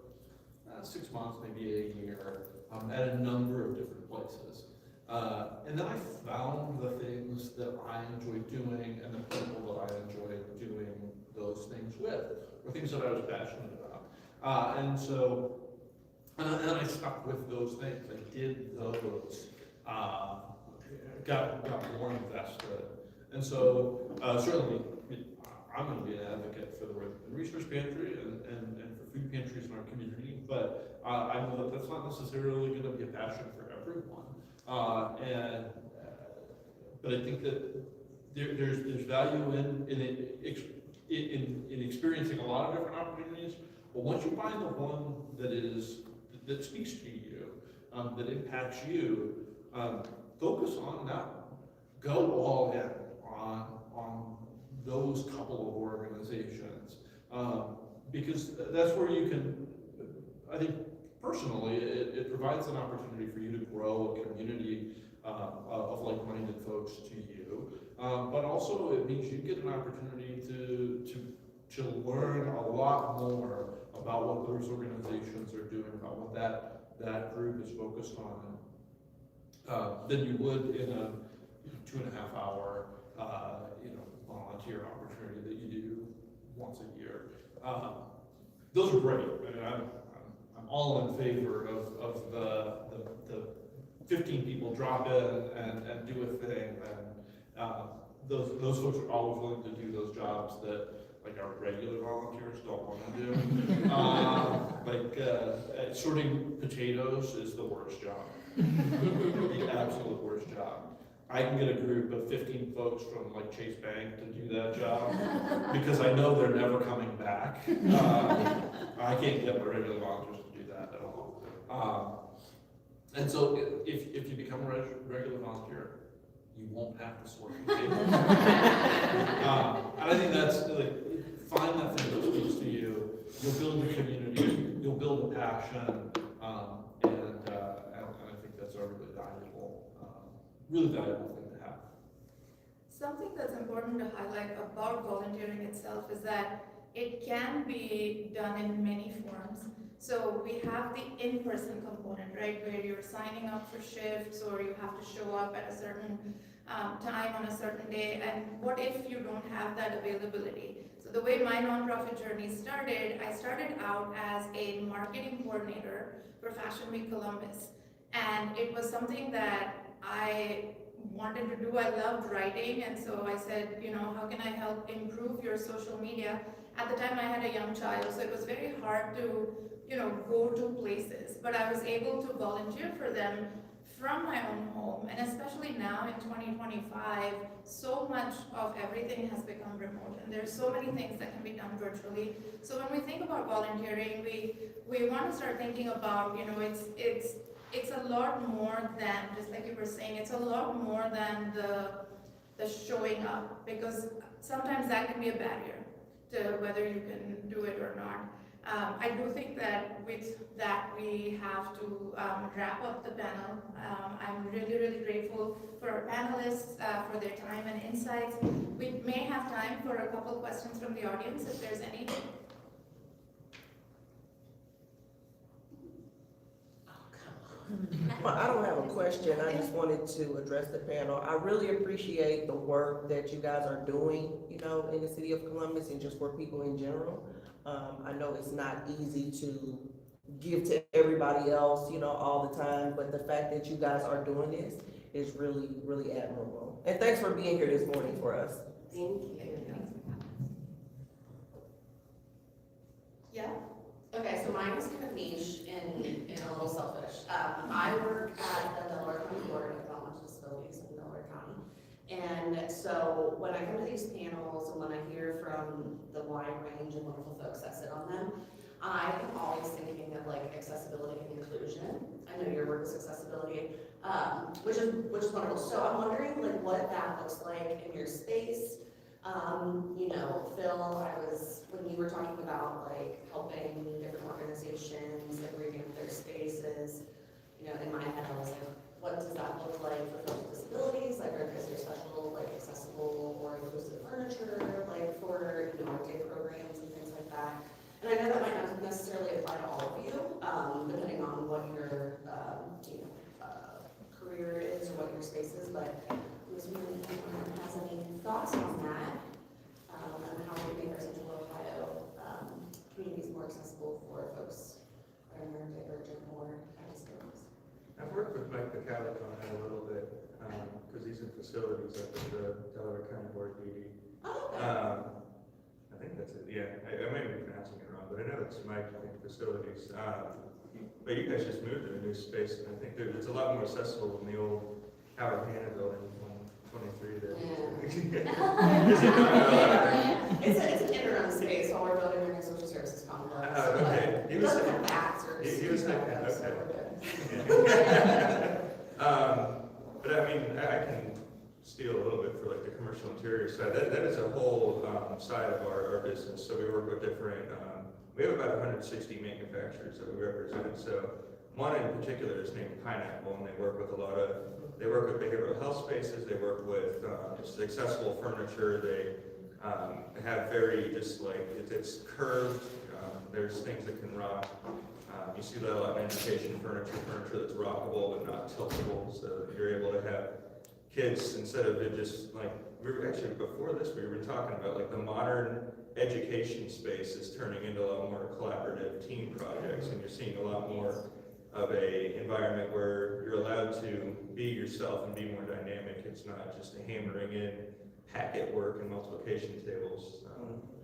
6 months, maybe a year, at a number of different places. And then I found the things that I enjoy doing and the people that I enjoy doing those things with, or things that I was passionate about. And so, and I stuck with those things. I did those, got more invested. And so, certainly, I'm going to be an advocate for the Worthington Resource Pantry and for food pantries in our community, but I know that that's not necessarily going to be a passion for everyone. But I think that there's value in experiencing a lot of different opportunities. But once you find the one that speaks to you, that impacts you, focus on that. Go all in on those couple of organizations, because that's where you can. I think personally, it provides an opportunity for you to grow a community of like-minded folks to you, but also it means you get an opportunity to learn a lot more about what those organizations are doing, about what that group is focused on, than you would in a 2.5 hour volunteer opportunity that you do once a year. Those are great. I mean, I'm all in favor of the 15 people drop in and do a thing, and those folks are always willing to do those jobs that like our regular volunteers don't want to do. Sorting potatoes is the worst job, the absolute worst job. I can get a group of 15 folks from like Chase Bank to do that job because I know they're never coming back. I can't get my regular volunteers to do that at all. And so if you become a regular volunteer, you won't have to sort potatoes. And I think that's like, find that thing that speaks to you. You'll build a community. You'll build a passion, and I think that's a really valuable thing to have. Something that's important to highlight about volunteering itself is that it can be done in many forms. So we have the in-person component, right, where you're signing up for shifts or you have to show up at a certain time on a certain day. And what if you don't have that availability? So the way my nonprofit journey started, I started out as a marketing coordinator for Fashion Week Columbus. And it was something that I wanted to do. I loved writing, and so I said, how can I help improve your social media? At the time I had a young child, so it was very hard to, go to places, but I was able to volunteer for them from my own home. And especially now in 2025, so much of everything has become remote, and there's so many things that can be done virtually. So when we think about volunteering, we want to start thinking about, it's a lot more than, just like you were saying, it's a lot more than the showing up, because sometimes that can be a barrier to whether you can do it or not. I do think that with that we have to wrap up the panel. I'm really, really grateful for our panelists for their time and insights. We may have time for a couple questions from the audience if there's any. Well, I don't have a question. I just wanted to address the panel. I really appreciate the work that you guys are doing, in the city of Columbus and just for people in general. I know it's not easy to give to everybody else, all the time, but the fact that you guys are doing this is really, really admirable. And thanks for being here this morning for us. Thank you. Yeah? Okay, so mine is kind of niche and a little selfish. I work at the Delaware County Board of Developmental Disabilities in Delaware County. And so when I come to these panels and when I hear from the wide range of wonderful folks that sit on them, I am always thinking of like accessibility and inclusion. I know your work is accessibility, which is wonderful. So I'm wondering like what that looks like in your space. Phil, when you were talking about like helping different organizations like revamp their spaces, in my head I was like, what does that look like for folks with disabilities? Like, is there special, like, accessible or inclusive furniture, like, for, day programs and things like that? And I know that might not necessarily apply to all of you, depending on what your, career is or your spaces, but I was wondering if anyone has any thoughts on that, and how we make our Central Ohio communities more accessible for folks that are neurodivergent or have disabilities. I've worked with Mike McCallick on that a little bit, because he's in facilities up at the Delaware County Board meeting. Oh, okay. I think that's it, yeah, I might be pronouncing it wrong, but I know it's Mike in facilities. But you guys just moved to a new space, and I think it's a lot more accessible than the old Howard Hanna building on 23 there. It's an interim space while we're building our new social services complex. Oh, okay. It doesn't have bats or. He was like that, so okay. we're good. But I mean, I can steal a little bit for like the commercial interior side. That is a whole side of our business. So we work with different, we have about 160 manufacturers that we represent. So one in particular is named Pineapple, and they work with behavioral health spaces. They work with just accessible furniture. They have very just like, it's curved. There's things that can rock. You see that a lot in education furniture that's rockable but not tiltable. So you're able to have kids, instead of it just like, we were actually, before this, we were talking about like the modern education space is turning into a lot more collaborative team projects, and you're seeing a lot more of a environment where you're allowed to be yourself and be more dynamic. It's not just a hammering in packet work and multiplication tables.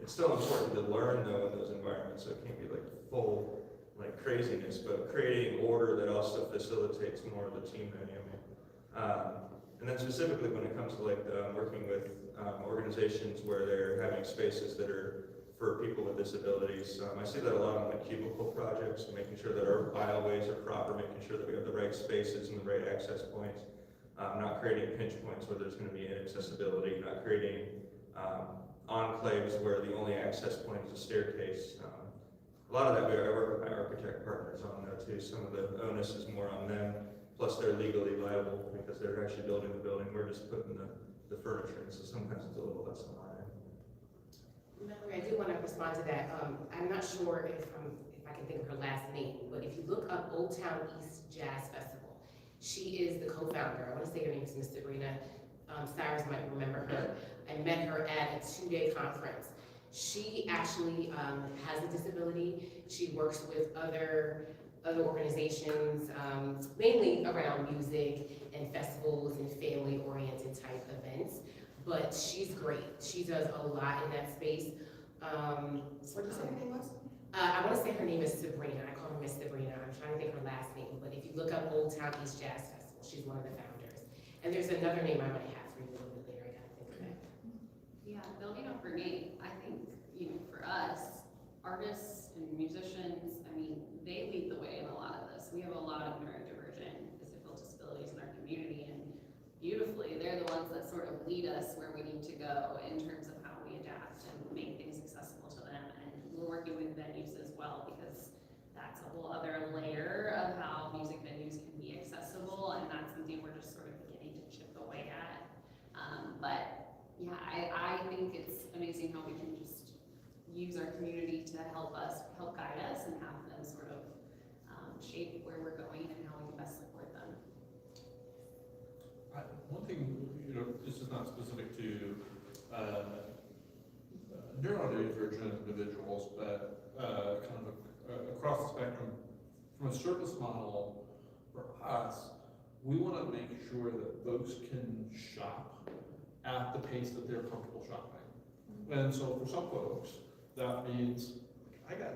It's still important to learn though in those environments, so it can't be like full like craziness, but creating order that also facilitates more of the team dynamic. And then specifically when it comes to like working with organizations where they're having spaces that are for people with disabilities, I see that a lot on the cubicle projects, making sure that our aisleways are proper, making sure that we have the right spaces and the right access points, not creating pinch points where there's going to be inaccessibility, not creating enclaves where the only access point is a staircase. A lot of that I work with my architect partners on though too. Some of the onus is more on them. Plus they're legally liable because they're actually building the building. We're just putting the furniture in, so sometimes it's a little less on mine. Mallory, I do want to respond to that. I'm not sure if I can think of her last name, but if you look up Old Town East Jazz Festival, she is the co-founder. I want to say her name is Miss Sabrina. Cyrus might remember her. I met her at a 2-day conference. She actually has a disability. She works with other organizations, mainly around music and festivals and family-oriented type events. But she's great. She does a lot in that space. What did you say her name was? I want to say her name is Sabrina. I call her Miss Sabrina. I'm trying to think her last name. But if you look up Old Town East Jazz Festival, she's one of the founders. And there's another name I might have for you a little bit later. I gotta think of that. Yeah, building up Vernae, I think, for us, artists and musicians, I mean, they lead the way in a lot of this. We have a lot of neurodivergent physical disabilities in our community, and beautifully, they're the ones that sort of lead us where we need to go in terms of how we adapt and make things accessible to them. And we're working with venues as well, because that's a whole other layer of how music venues can be accessible, and that's something we're just sort of beginning to chip away at. But yeah, I think it's amazing how we can just use our community to help guide us, and have them sort of shape where we're going and how we can best support them. One thing, this is not specific to neurodivergent individuals, but kind of across the spectrum, from a service model for us, we want to make sure that folks can shop at the pace that they're comfortable shopping. And so for some folks, that means I got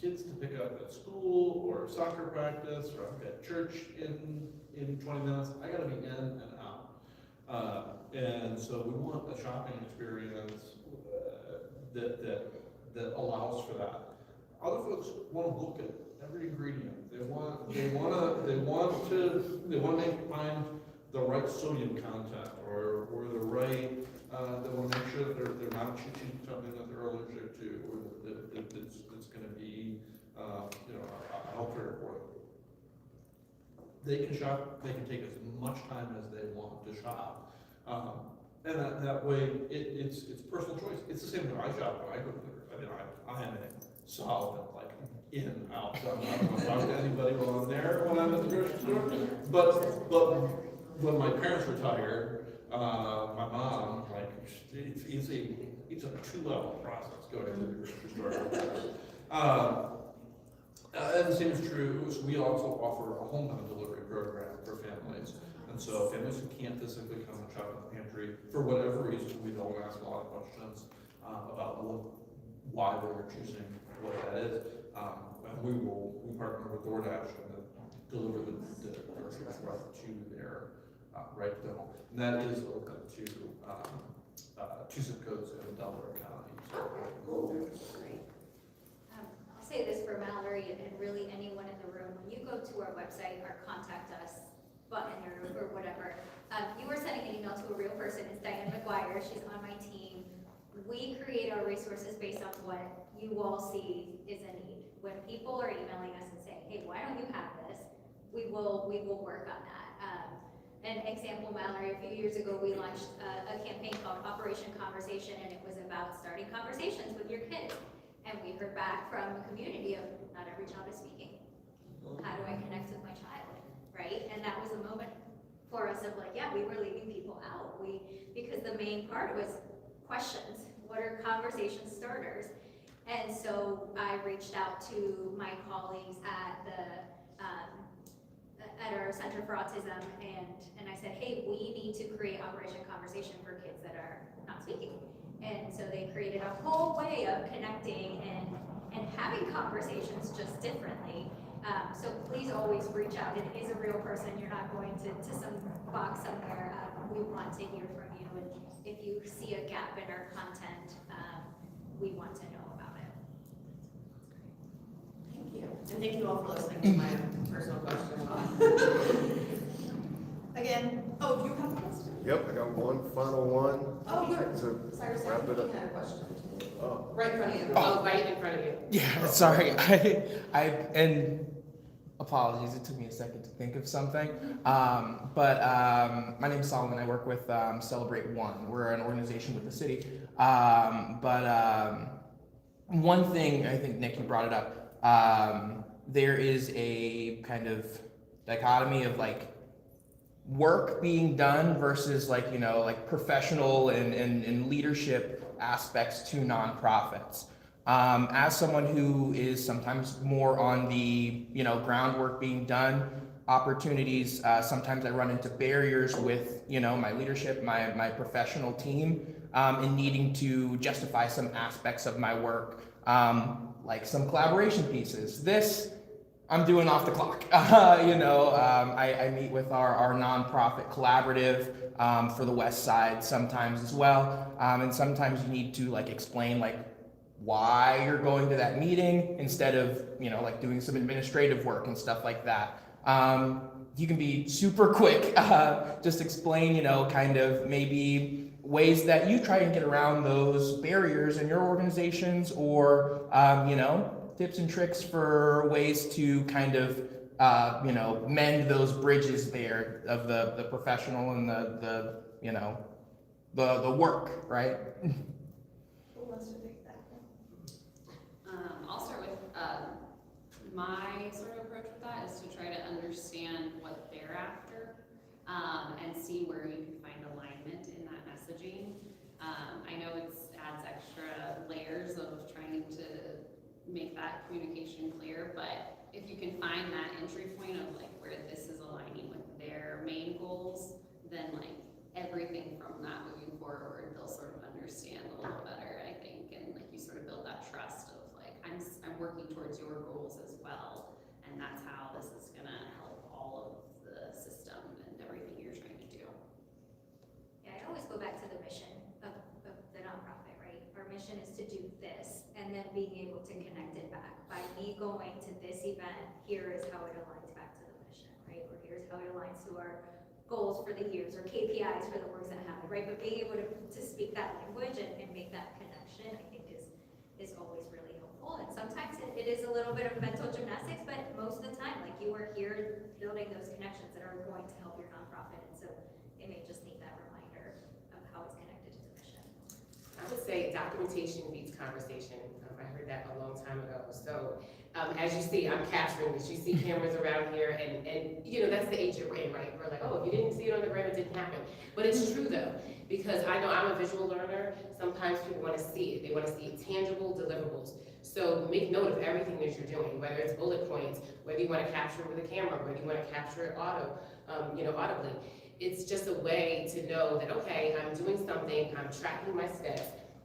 kids to pick up at school or soccer practice, or I've got church in 20 minutes. I got to be in and out. And so we want a shopping experience that allows for that. Other folks want to look at every ingredient. They want to find the right sodium content or the right. They want to make sure that they're not choosing something that they're allergic to, or that it's going to be a healthier for them. They can shop. They can take as much time as they want to shop, and that way it's personal choice. It's the same way I shop when I go to the. I mean, I am a solid like in out. So I'm not going to talk to anybody while I'm there when I'm at the grocery store. But when my parents retired, my mom, like, it's a 2-level process going to the grocery store. And the same is true, so we also offer a hometown delivery program for families. And so families who can't physically come and shop at the pantry, for whatever reason, we don't ask a lot of questions about why they're choosing what that is. And we partner with DoorDash and deliver the groceries right to their right to home. And that is open to 2 zip codes in Delaware County. So, I'll say this for Mallory and really anyone in the room, when you go to our website, our contact us button or whatever, you are sending an email to a real person. It's Diane McGuire, she's on my team. We create our resources based on what you all see is a need. When people are emailing us and saying, hey, why don't you have this? We will work on that. An example, Mallory, a few years ago, we launched a campaign called Operation Conversation, and it was about starting conversations with your kids. And we heard back from a community of not every child is speaking. How do I connect with my child, right? And that was a moment for us of like, yeah, we were leaving people out. Because the main part was questions. What are conversation starters? And so I reached out to my colleagues at our Center for Autism, and I said, hey, we need to create Operation Conversation for kids that are not speaking. And so they created a whole way of connecting and having conversations just differently. So please always reach out. It is a real person. You're not going to some box somewhere. We want to hear from you. And if you see a gap in our content, we want to know about it. Thank you. And thank you all for listening to my personal question. Again, oh, do you have a question? Yep, I got one final one. Oh, good. To Cyrus, I wrap it think up. you had a question too. Oh. Right in front of you. Oh, right in front of you. Yeah, sorry. And apologies, it took me a second to think of something. But my name is Solomon. I work with Celebrate One. We're an organization with the city. One thing, I think, Nick, you brought it up. There is a kind of dichotomy of like work being done versus like, you know, like professional and leadership aspects to nonprofits. As someone who is sometimes more on the, you know, groundwork being done, opportunities, sometimes I run into barriers with, you know, my leadership, my professional team, in needing to justify some aspects of my work, like some collaboration pieces. This, I'm doing off the clock. I meet with our nonprofit collaborative for the West Side sometimes as well, and sometimes you need to like explain like why you're going to that meeting instead of, you know, like doing some administrative work and stuff like that. You can be super quick, just explain, you know, kind of maybe ways that you try and get around those barriers in your organizations, or, you know, tips and tricks for ways to kind of, you know, mend those bridges there of the professional and the you know, the work, right? Who wants to take that one? I'll start with my sort of approach with that is to try to understand what they're after, and see where you can find alignment in that messaging. I know it adds extra layers of trying to make that communication clear, but if you can find that entry point of like where this is aligning with their main goals, then like everything from that moving forward, they'll sort of understand a little better, I think, and like you sort of build that trust of like, I'm working towards your goals as well, and that's how this is gonna help all of the system and everything you're trying to do. Yeah, I always go back to the mission of the nonprofit, right? Our mission is to do this, and then being able to connect it back. By me going to this event, here is how it aligns back to the mission, right? Or here's how it aligns to our goals for the years, or KPIs for the works that happen, right? But being able to speak that language and make that connection, I think is always really helpful. And sometimes it is a little bit of mental gymnastics, but most of the time, like, you are here building those connections that are going to help your nonprofit. And so they may just need that reminder of how it's connected to the mission. I would say documentation beats conversation. I heard that a long time ago. So As you see, I'm capturing this. You see cameras around here, and you know, that's the age you're in, right? We're like, oh, if you didn't see it on the gram, it didn't happen. But it's true though, because I know I'm a visual learner. Sometimes people want to see it. They want to see tangible deliverables. So make note of everything that you're doing, whether it's bullet points, whether you want to capture it with a camera, whether you want to capture it audibly. It's just a way to know that, okay, I'm doing something, I'm tracking my steps.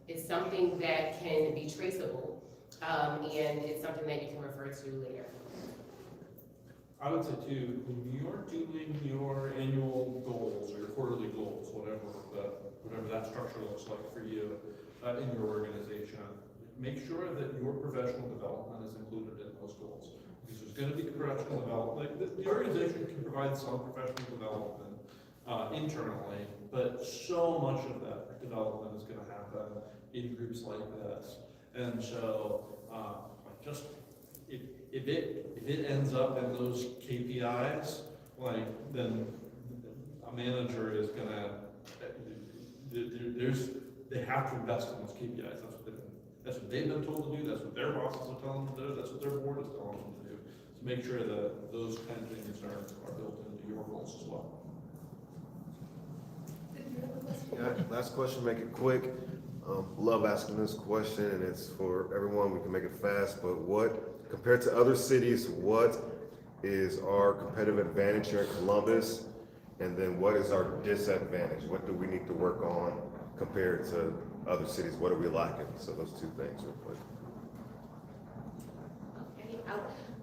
It's something that can be traceable, and it's something that you can refer to later. I would say too, when you're doing your annual goals or your quarterly goals, whatever that structure looks like for you in your organization, make sure that your professional development is included in those goals. Because there's going to be professional development. The organization can provide some professional development internally, but so much of that development is going to happen in groups like this. And so, just if it ends up in those KPIs, then a manager is gonna, they have to invest in those KPIs. That's what they've been told to do. That's what their bosses are telling them to do. That's what their board is telling them to do. So make sure that those kind of things are built into your goals as well. Yeah, last question, make it quick. Love asking this question, and it's for everyone. We can make it fast, but compared to other cities, what is our competitive advantage here in Columbus? And then what is our disadvantage? What do we need to work on compared to other cities? What are we lacking? So those two things real quick. Okay,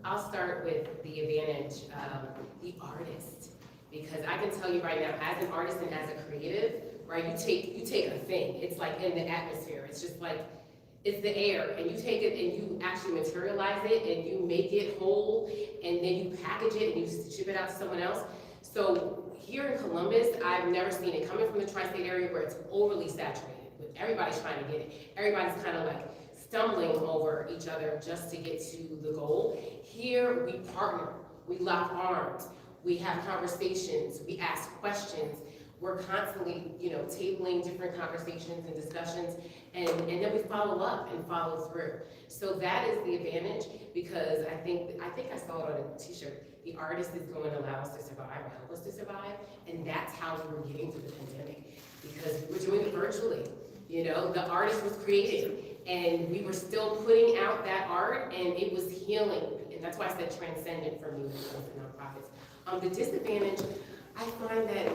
I'll start with the advantage of the artist, because I can tell you right now, as an artist and as a creative, right, you take a thing, it's like in the atmosphere, it's just like, it's the air, and you take it and you actually materialize it and you make it whole, and then you package it and you ship it out to someone else. So here in Columbus, I've never seen it coming from the tri-state area where it's overly saturated, with everybody's trying to get it. Everybody's kind of like stumbling over each other just to get to the goal. Here, we partner, we lock arms, we have conversations, we ask questions. We're constantly, tabling different conversations and discussions, and then we follow up and follow through. So that is the advantage, because I think I saw it on a t-shirt. The artist is going to allow us to survive or help us to survive, and that's how we were getting through the pandemic, because we're doing it virtually. The artist was creating, and we were still putting out that art, and it was healing, and that's why I said transcendent for me when it comes to nonprofits. The disadvantage, I find that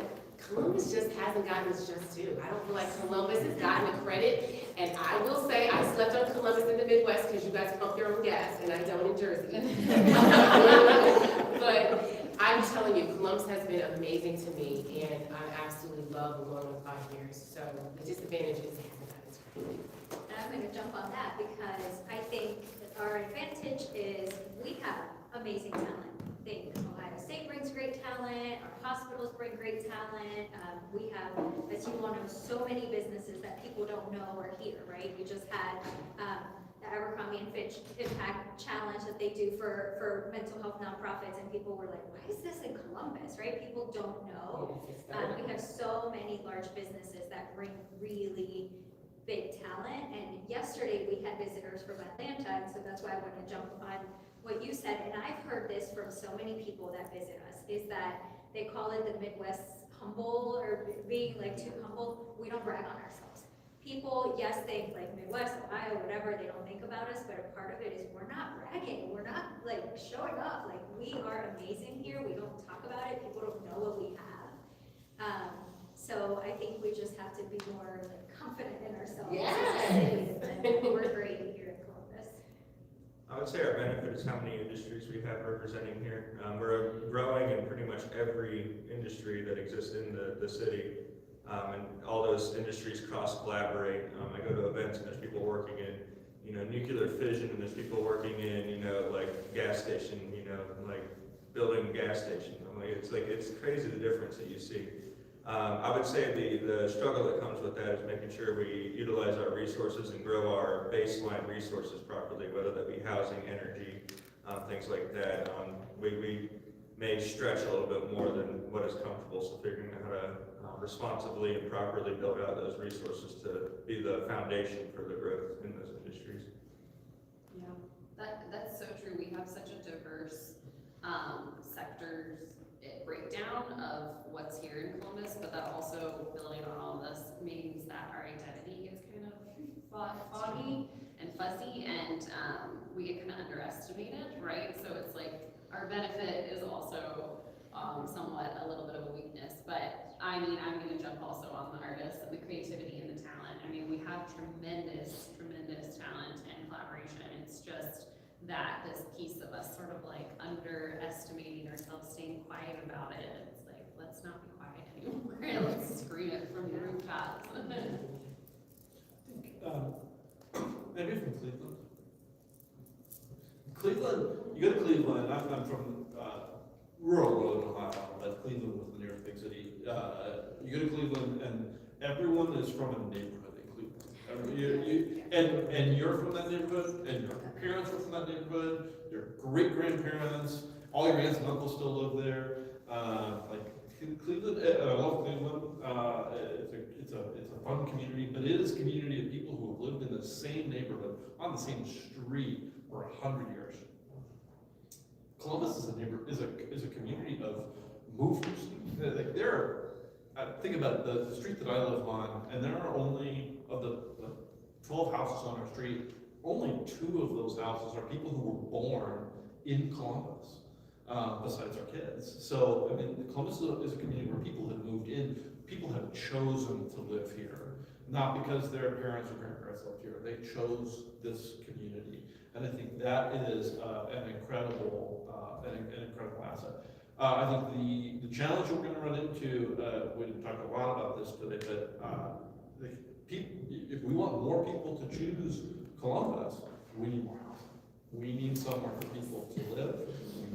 Columbus just hasn't gotten its just due. I don't feel like Columbus has gotten the credit, and I will say I slept on Columbus in the Midwest because you guys pump your own gas, and I don't in Jersey. But I'm telling you, Columbus has been amazing to me, and I absolutely love going on 5 years. So the disadvantage is it hasn't gotten its credit. And I'm going to jump on that because I think our advantage is we have amazing talent. Ohio State brings great talent, our hospitals bring great talent. We have, as you all know, so many businesses that people don't know are here, right? We just had the Abercrombie and Fitch Impact Challenge that they do for mental health nonprofits, and people were like, why is this in Columbus, right? People don't know. We have so many large businesses that bring really big talent, and yesterday we had visitors from Atlanta, and so that's why I want to jump on what you said, and I've heard this from so many people that visit us, is that they call it the Midwest humble, or being like too humble. We don't brag on ourselves. People, yes, think like Midwest, Ohio, whatever, they don't think about us, but a part of it is we're not bragging, we're not like showing up, like we are amazing here, we don't talk about it, people don't know what we have. So I think we just have to be more like confident in ourselves. Yes. And we're great here in Columbus. I would say our benefit is how many industries we have representing here. We're growing in pretty much every industry that exists in the city. And all those industries cross-collaborate. I go to events and there's people working in, nuclear fission, and there's people working in, like gas station, like building a gas station. It's crazy the difference that you see. I would say the struggle that comes with that is making sure we utilize our resources and grow our baseline resources properly, whether that be housing, energy, things like that. We may stretch a little bit more than what is comfortable, so figuring out how to responsibly and properly build out those resources to be the foundation for the growth in those industries. Yeah, That's so true. We have such a diverse sectors breakdown of what's here in Columbus, but that also, building on all of this, means that our identity is kind of foggy and fuzzy, and we get kind of underestimated, right? So it's like our benefit is also somewhat a little bit of a weakness. But I mean, I'm going to jump also on the artists and the creativity and the talent. I mean, we have tremendous talent and collaboration. It's just that this piece of us sort of like underestimating ourselves, staying quiet about it. It's like, let's not be quiet anymore. Let's scream it from the rooftops. Maybe from Cleveland. Cleveland, you go to Cleveland, I'm from rural Northern Ohio, but Cleveland was the nearest big city. You go to Cleveland and everyone is from a neighborhood in Cleveland. And you're from that neighborhood, and your parents were from that neighborhood, your great-grandparents, all your aunts and uncles still live there. Cleveland, I love Cleveland. It's a fun community, but it is a community of people who have lived in the same neighborhood on the same street for 100 years. Columbus is a community of movers. Like think about the street that I live on, and there are only of the 12 houses on our street, only 2 of those houses are people who were born in Columbus. Besides our kids. So, I mean, Columbus is a community where people have moved in, people have chosen to live here, not because their parents or grandparents lived here. They chose this community, and I think that is an incredible asset. I think the challenge we're going to run into, we didn't talk a lot about this today, but if we want more people to choose Columbus, we need more housing. We need somewhere for people to live.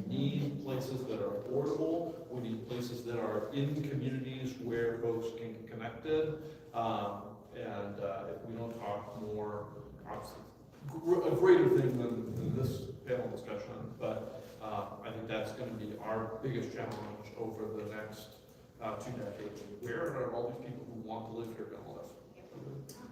We need places that are affordable. We need places that are in communities where folks can get connected. If we don't talk more, obviously, a greater thing than this panel discussion, but I think that's going to be our biggest challenge over the next 2 decades. Where are all these people who want to live here going to live?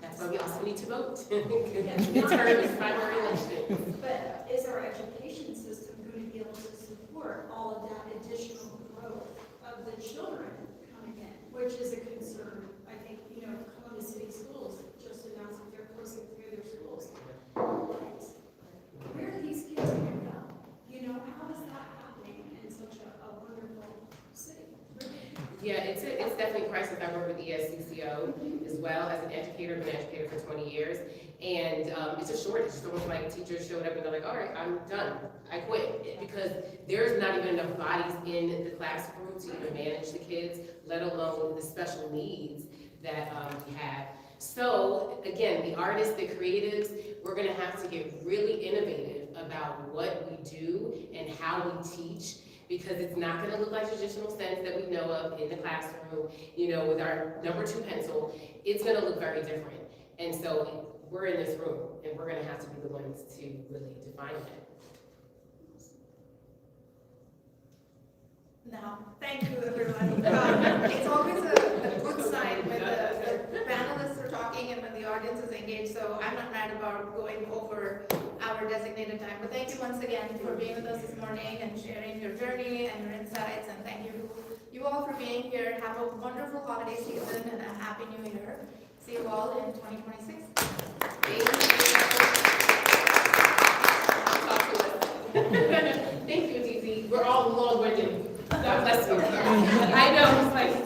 That's why we also need to vote. Midterm is primary election. But is our education system going to be able to support all of that additional growth of the children coming in, which is a concern. I think, Columbus City Schools just announced that they're closing 3 of their schools. Where are these kids going to go? How is that happening in such a wonderful city? Yeah, it's definitely a crisis. I work with ESCCO as well as an educator, been an educator for 20 years. And it's a shortage. So when my teachers showed up and they're like, all right, I'm done. I quit. Because there's not even enough bodies in the classroom to even manage the kids, let alone the special needs that we have. So again, the artists, the creatives, we're gonna have to get really innovative about what we do and how we teach, because it's not going to look like traditional sense that we know of in the classroom, with our number 2 pencil. It's going to look very different. And so we're in this room, and we're going to have to be the ones to really define it. Now, thank you, everyone. It's always a good sign when the panelists are talking and when the audience is engaged, so I'm not mad about going over our designated time. But thank you once again for being with us this morning and sharing your journey and your insights, and thank you all for being here. Have a wonderful holiday season and a happy new year. See you all in 2026. Thank you, Dee. We're all long-winded. God bless you. I know, it's like,